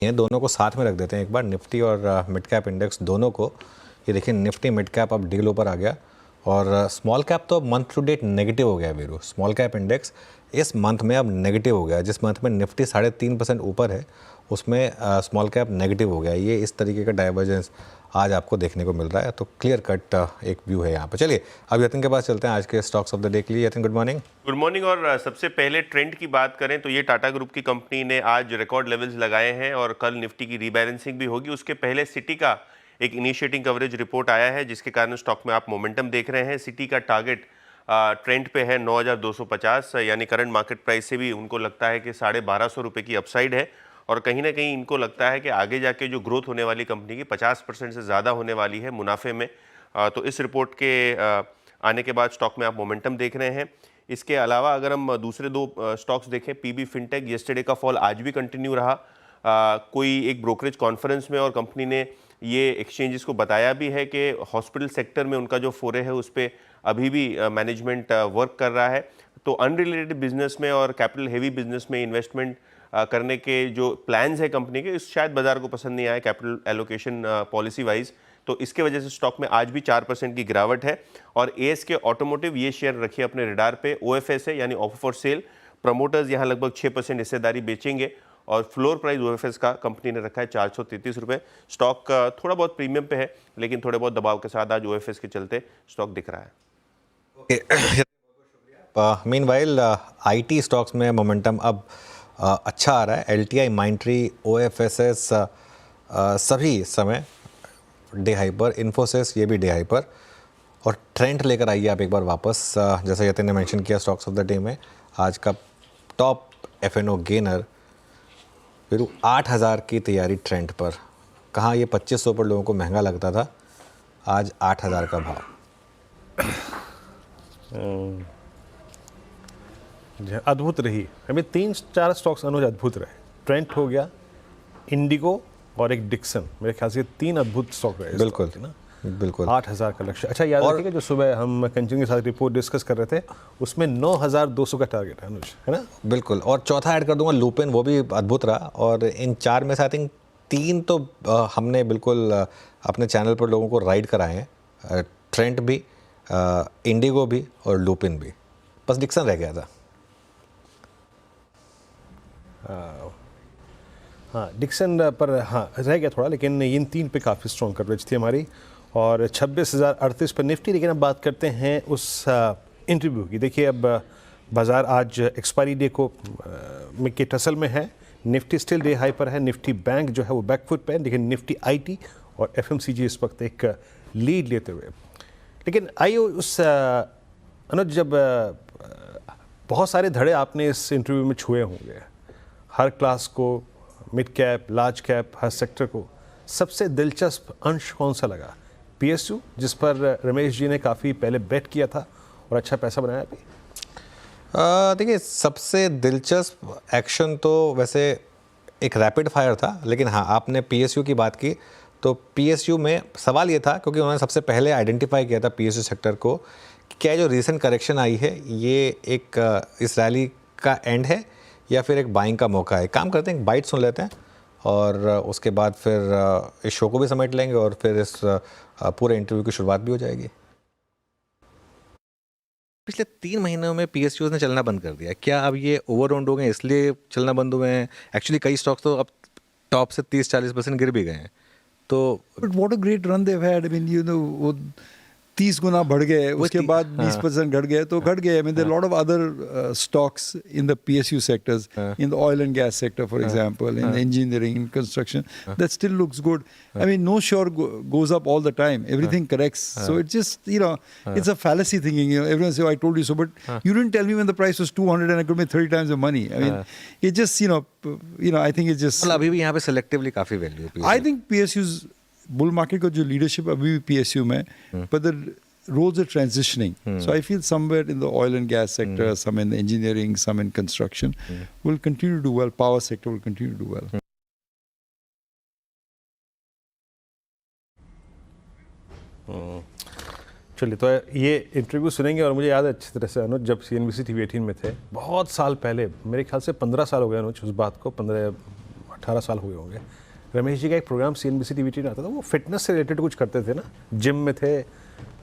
ये दोनों को साथ में रख देते हैं एक बार, निफ्टी और मिड कैप इंडेक्स दोनों को। ये देखिए निफ्टी मिड कैप अब डील ऊपर आ गया और स्मॉल कैप तो मंथ टू डेट नेगेटिव हो गया वीरू। स्मॉल कैप इंडेक्स इस मंथ में अब नेगेटिव हो गया। जिस मंथ में निफ्टी 3.5% ऊपर है उसमें स्मॉल कैप नेगेटिव हो गया। ये इस तरीके का डाइवर्जेंस आज आपको देखने को मिल रहा है, तो क्लियर कट एक व्यू है यहाँ पर। चलिए अब यतिन के पास चलते हैं आज के स्टॉक्स ऑफ द डे के लिए। Yatin good morning. Good morning. और सबसे पहले ट्रेंड की बात करें तो ये टाटा ग्रुप की कंपनी ने आज रिकॉर्ड लेवल्स लगाए हैं और कल निफ्टी की रीबैलेंसिंग भी होगी। उसके पहले सिटी का एक इनिशिएटिंग कवरेज रिपोर्ट आया है जिसके कारण स्टॉक में आप मोमेंटम देख रहे हैं। सिटी का टारगेट ट्रेंड पे है 9,250, यानी करंट मार्केट प्राइस से भी उनको लगता है कि 1,250 रुपये की अपसाइड है और कहीं ना कहीं इनको लगता है कि आगे जाके जो ग्रोथ होने वाली कंपनी की 50% से ज़्यादा होने वाली है मुनाफे में। तो इस रिपोर्ट के आने के बाद स्टॉक में आप मोमेंटम देख रहे हैं। इसके अलावा अगर हम दूसरे दो स्टॉक्स देखें, पीबी फिनटेक, येस्टरडे का फॉल आज भी कंटिन्यू रहा। कोई एक ब्रोकरेज कॉन्फ्रेंस में और कंपनी ने ये एक्सचेंजेस को बताया भी है कि हॉस्पिटल सेक्टर में उनका जो फोरे है उस पर अभी भी मैनेजमेंट वर्क कर रहा है। तो अनरिलेटेड बिजनेस में और कैपिटल हेवी बिजनेस में इन्वेस्टमेंट करने के जो प्लान्स है कंपनी के, इस शायद बाजार को पसंद नहीं आए कैपिटल एलोकेशन पॉलिसी वाइज। तो इसके वजह से स्टॉक में आज भी 4% की गिरावट है। और एएसके ऑटोमोटिव ये शेयर रखिए अपने रिडार पे, ओएफएस है यानी ऑफर फॉर सेल। प्रमोटर्स यहाँ लगभग 6% हिस्सेदारी बेचेंगे और फ्लोर प्राइस ओएफएस का कंपनी ने रखा है 433 रुपये। स्टॉक थोड़ा बहुत प्रीमियम पे है लेकिन थोड़े बहुत दबाव के साथ आज ओएफएस के चलते स्टॉक दिख रहा है। मीनवाइल आईटी स्टॉक्स में मोमेंटम अब अच्छा आ रहा है। एलटीआई, माइंट्री, ओएफएसएस सभी समय डे हाई पर, इन्फोसिस ये भी डे हाई पर। और ट्रेंड लेकर आइए आप एक बार वापस। जैसा यतिन ने मेंशन किया स्टॉक्स ऑफ द डे में आज का टॉप एफएनओ गेनर फिर 8,000 की तैयारी ट्रेंड पर। कहाँ ये 2500 पर लोगों को महंगा लगता था, आज 8,000 का भाव। अद्भुत रही। हमें 3-4 स्टॉक्स अनुज अद्भुत रहे। ट्रेंट हो गया, इंडिगो और एक डिक्सन, मेरे ख्याल से 3 अद्भुत स्टॉक रहे। बिल्कुल ना, बिल्कुल 8,000 का लक्ष्य। अच्छा याद रखिएगा जो सुबह हम कंटिन्यू के साथ रिपोर्ट डिस्कस कर रहे थे उसमें 9,200 का टारगेट है अनुज, है ना। बिल्कुल। और चौथा ऐड कर दूंगा लुपिन, वो भी अद्भुत रहा। और इन 4 में से आई थिंक 3 तो हमने बिल्कुल अपने चैनल पर लोगों को राइड कराए हैं। ट्रेंट भी, इंडिगो भी और लुपिन भी। बस डिक्सन रह गया था। हाँ डिक्सन पर हाँ रह गया थोड़ा, लेकिन इन 3 पे काफ़ी स्ट्रॉन्ग कवरेज थी हमारी। और 26,038 पर निफ्टी। लेकिन अब बात करते हैं उस इंटरव्यू की। देखिए अब बाज़ार आज एक्सपायरी डे को के टसल में है। निफ्टी स्टिल डे हाई पर है। निफ्टी बैंक जो है वो बैकफुट पे है, लेकिन निफ्टी आईटी और एफएमसीजी इस वक्त एक लीड लेते हुए। लेकिन आइए उस अनुज, जब बहुत सारे धड़े आपने इस इंटरव्यू में छुए होंगे, हर क्लास को, मिड कैप, लार्ज कैप, हर सेक्टर को, सबसे दिलचस्प अंश कौन सा लगा? पीएसयू, जिस पर रमेश जी ने काफ़ी पहले बेट किया था और अच्छा पैसा बनाया भी। देखिए सबसे दिलचस्प एक्शन तो वैसे एक रैपिड फायर था, लेकिन हाँ आपने पीएसयू की बात की तो पीएसयू में सवाल ये था क्योंकि उन्होंने सबसे पहले आइडेंटिफाई किया था पीएसयू सेक्टर को कि क्या जो रीसेंट करेक्शन आई है ये एक इस रैली का एंड है या फिर एक बाइंग का मौका है। काम करते हैं, एक बाइट सुन लेते हैं और उसके बाद फिर इस शो को भी समेट लेंगे और फिर इस पूरे इंटरव्यू की शुरुआत भी हो जाएगी। पिछले 3 महीनों में पीएसयूज ने चलना बंद कर दिया। क्या अब ये ओवरराउंड हो गए इसलिए चलना बंद हुए हैं? एक्चुअली कई स्टॉक्स तो अब टॉप से 30-40% गिर भी गए हैं। तो but what a great run they had. I mean you know वो 30 गुना बढ़ गए, उसके बाद 20% घट गए तो घट गए। I mean there lot of other stocks in the PSU sectors, in the oil and gas sector for example, in engineering, in construction, that still looks good. I mean, no share goes up all the time. Everything corrects. So it's just, you know, it's a fallacy thinking. You know, everyone say, "Oh, I told you so," but you didn't tell me when the price was 200 and I could make 30 times the money. I mean, it just, you know, I think it's just. मतलब अभी भी यहाँ पे selectively काफी value है। I think PSU's bull market का जो leadership अभी भी PSU में, but the roles are transitioning. So I feel somewhere in the oil and gas sector, some in engineering, some in construction, will continue to do well. Power sector will continue to do well. चलिए तो ये interview सुनेंगे। और मुझे याद है अच्छी तरह से अनुज, जब CNBC TV 18 में थे बहुत साल पहले, मेरे ख्याल से 15 साल हो गए अनुज उस बात को, 15 18 साल हुए होंगे। रमेश जी का एक प्रोग्राम CNBC TV में आता था, वो फिटनेस से रिलेटेड कुछ करते थे ना, जिम में थे,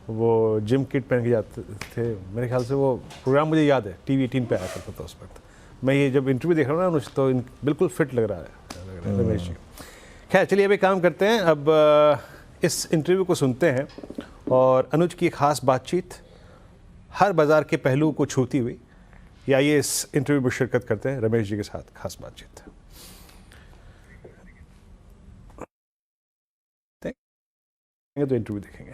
वो जिम किट पहन के जाते थे। मेरे ख्याल से वो प्रोग्राम मुझे याद है, TV18 पे आया करता था उस वक्त। मैं ये जब इंटरव्यू देख रहा हूँ ना तो बिल्कुल फिट लग रहा है रमेश जी। खैर चलिए अब एक काम करते हैं, अब इस इंटरव्यू को सुनते हैं और अनुज की खास बातचीत हर बाज़ार के पहलू को छूती हुई, या ये इस इंटरव्यू में शिरकत करते हैं रमेश जी के साथ खास बातचीत। तो इंटरव्यू देखेंगे।